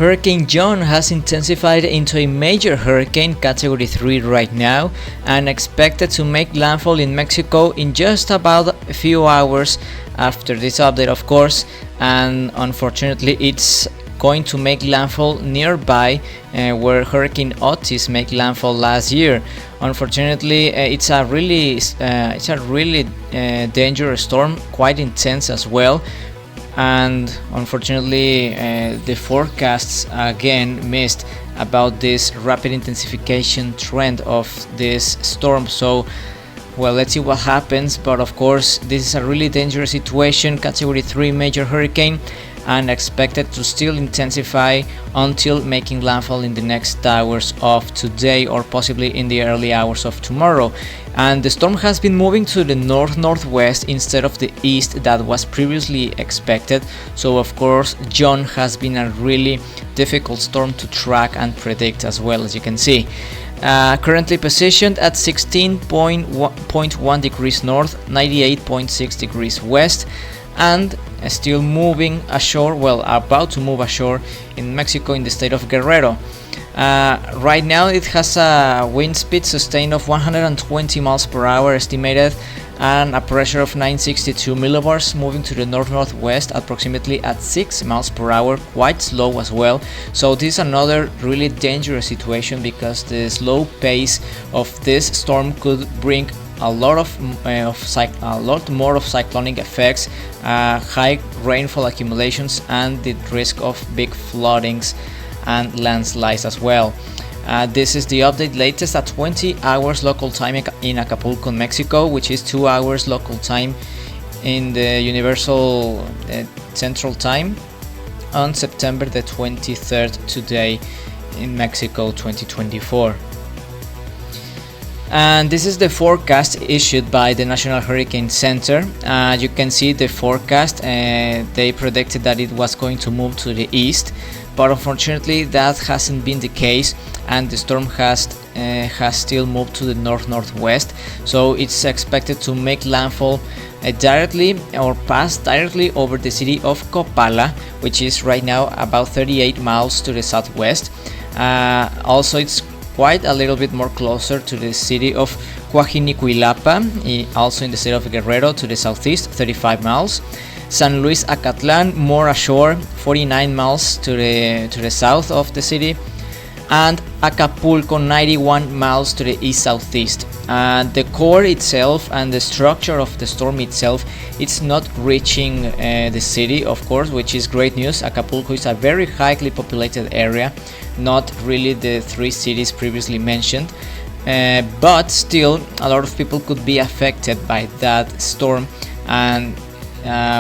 Hurricane John has intensified into a major hurricane category 3 right now and expected to make landfall in Mexico in just about a few hours after this update, of course, and unfortunately it's going to make landfall nearby where Hurricane Otis made landfall last year. Unfortunately, it's a really dangerous storm, quite intense as well. And unfortunately the forecasts again missed about this rapid intensification trend of this storm. So well, let's see what happens, but of course this is a really dangerous situation, category 3 major hurricane, and expected to still intensify until making landfall in the next hours of today or possibly in the early hours of tomorrow. And the storm has been moving to the north-northwest instead of the east that was previously expected, so of course John has been a really difficult storm to track and predict, as well as you can see. Currently positioned at 16.1 degrees north, 98.6 degrees west, and still moving ashore, well, about to move ashore in Mexico in the state of Guerrero. Right now it has a wind speed sustained of 120 miles per hour estimated and a pressure of 962 millibars, moving to the north-northwest approximately at 6 miles per hour, quite slow as well. So this is another really dangerous situation because the slow pace of this storm could bring a lot more of cyclonic effects, high rainfall accumulations, and the risk of big floodings and landslides as well. This is the update latest at 20 hours local time in Acapulco, Mexico, which is 2 hours local time in the Universal Central Time on September the 23rd today in Mexico 2024. And this is the forecast issued by the National Hurricane Center. You can see the forecast. They predicted that it was going to move to the east, but unfortunately that hasn't been the case, and the storm has still moved to the north-northwest. So it's expected to make landfall directly or pass directly over the city of Copala, which is right now about 38 miles to the southwest. Also, it's quite a little bit more closer to the city of Coajinicuilapa, also in the state of Guerrero, to the southeast, 35 miles. San Luis Acatlán, more ashore, 49 miles to the south of the city. And Acapulco, 91 miles to the east-southeast. The core itself and the structure of the storm itself, it's not reaching the city, of course, which is great news. Acapulco is a very highly populated area, not really the 3 cities previously mentioned, but still a lot of people could be affected by that storm, and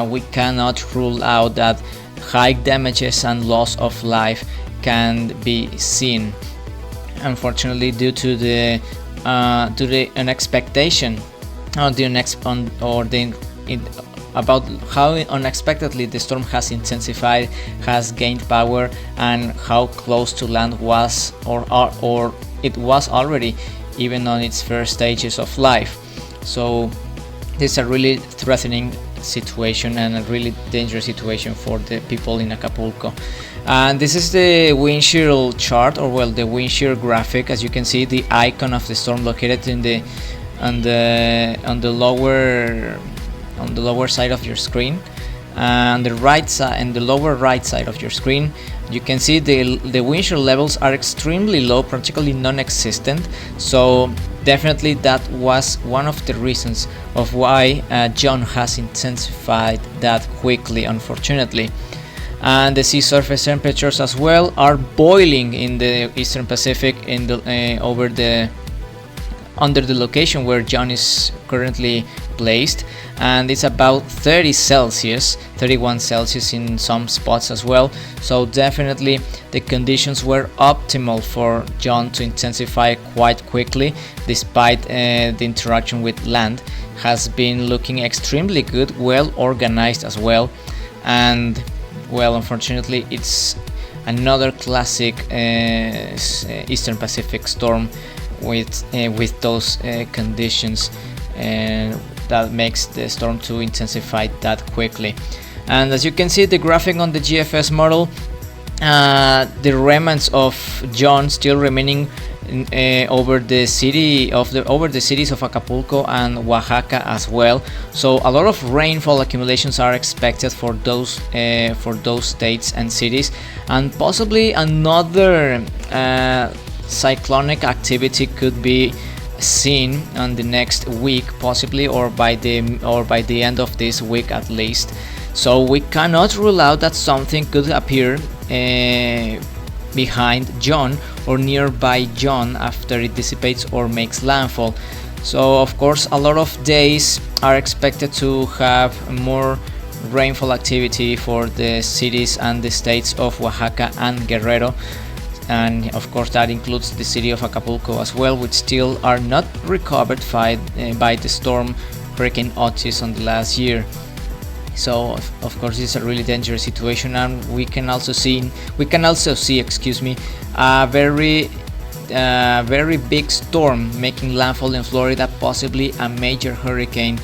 we cannot rule out that high damages and loss of life can be seen, unfortunately, due to the unexpectation about how unexpectedly the storm has intensified, has gained power, and how close to land was or it was already, even on its first stages of life. So this is a really threatening situation and a really dangerous situation for the people in Acapulco. And this is the wind shear chart, or well, the wind shear graphic. As you can see, the icon of the storm located in on the lower side of your screen, and the right side and the lower right side of your screen. You can see the wind shear levels are extremely low, practically non-existent. So definitely that was one of the reasons of why John has intensified that quickly, unfortunately. And the sea surface temperatures as well are boiling in the Eastern Pacific in the under the location where John is currently placed, and it's about 30 Celsius, 31 Celsius in some spots as well. So definitely the conditions were optimal for John to intensify quite quickly, despite the interaction with land has been looking extremely good, well organized as well. And well, unfortunately it's another classic Eastern Pacific storm with those conditions, and that makes the storm to intensify that quickly. And as you can see, the graphic on the GFS model, the remnants of John still remaining over the cities of Acapulco and Oaxaca as well. So a lot of rainfall accumulations are expected for those states and cities, and possibly another cyclonic activity could be seen on the next week, possibly, or by the end of this week at least. So we cannot rule out that something could appear behind John or nearby John after it dissipates or makes landfall. So of course a lot of days are expected to have more rainfall activity for the cities and the states of Oaxaca and Guerrero, and of course that includes the city of Acapulco as well, which still are not recovered by the storm Hurricane Otis on the last year. So of course it's a really dangerous situation, and we can also see a very big storm making landfall in Florida, possibly a major hurricane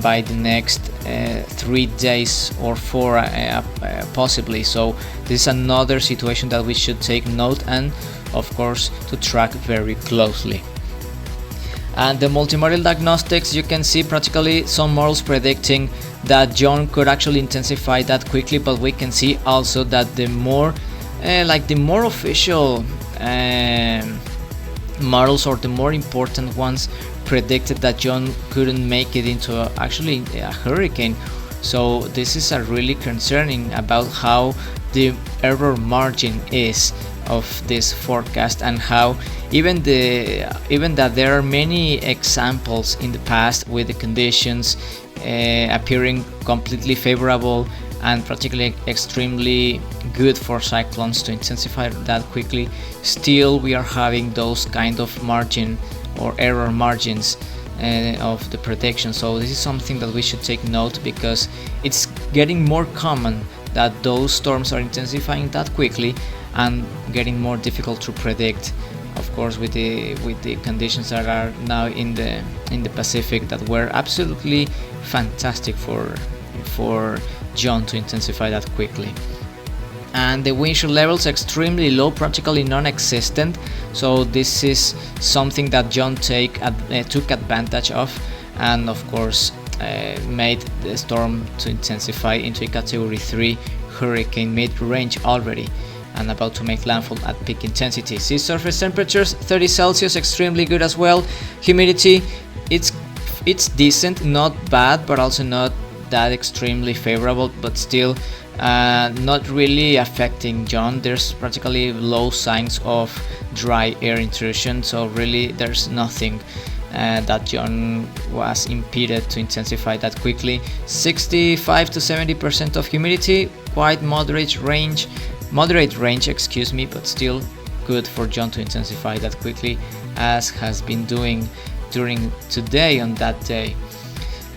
by the next 3 days or 4 possibly. So this is another situation that we should take note and of course to track very closely. And the multimodal diagnostics, you can see practically some models predicting that John could actually intensify that quickly, but we can see also that the more official models, or the more important ones, predicted that John couldn't make it into actually a hurricane. So this is a really concerning about how the error margin is of this forecast, and how even that there are many examples in the past with the conditions appearing completely favorable and particularly extremely good for cyclones to intensify that quickly, still we are having those kind of margin or error margins of the prediction. So this is something that we should take note, because it's getting more common that those storms are intensifying that quickly and getting more difficult to predict, of course, with the conditions that are now in the Pacific that were absolutely fantastic for John to intensify that quickly. And the wind shear levels extremely low, practically non-existent. So this is something that John took advantage of, and of course made the storm to intensify into a category 3 hurricane mid-range already, and about to make landfall at peak intensity. Sea surface temperatures 30 Celsius, extremely good as well. Humidity, it's decent, not bad, but also not that extremely favorable, but still not really affecting John. There's practically low signs of dry air intrusion, so really there's nothing that John was impeded to intensify that quickly. 65 to 70% of humidity, quite moderate range, but still good for John to intensify that quickly, as has been doing during today on that day.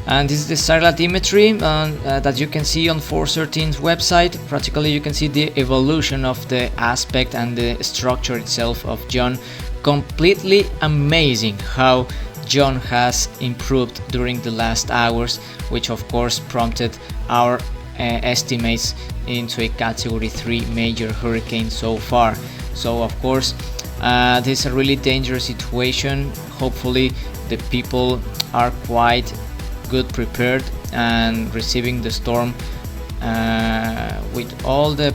And this is the cyclatimetry that you can see on 413's website. Practically you can see the evolution of the aspect and the structure itself of John. Completely amazing how John has improved during the last hours, which of course prompted our estimates into a category 3 major hurricane so far. So of course this is a really dangerous situation. Hopefully the people are quite good prepared and receiving the storm with all the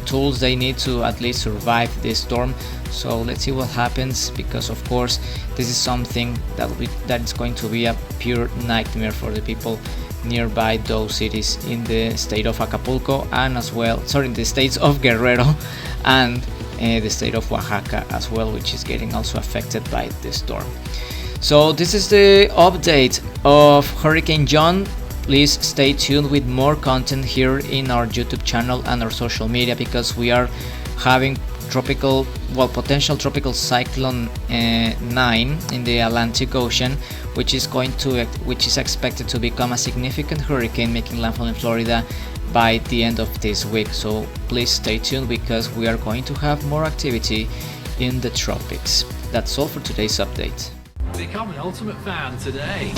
tools they need to at least survive this storm. So let's see what happens, because of course this is something that is going to be a pure nightmare for the people nearby those cities in the state of Acapulco, and as well, in the states of Guerrero and the state of Oaxaca as well, which is getting also affected by the storm. So this is the update of Hurricane John. Please stay tuned with more content here in our YouTube channel and our social media, because we are having potential tropical cyclone 9 in the Atlantic Ocean, which is expected to become a significant hurricane making landfall in Florida by the end of this week. So please stay tuned, because we are going to have more activity in the tropics. That's all for today's update. Become an Ultimate Fan today.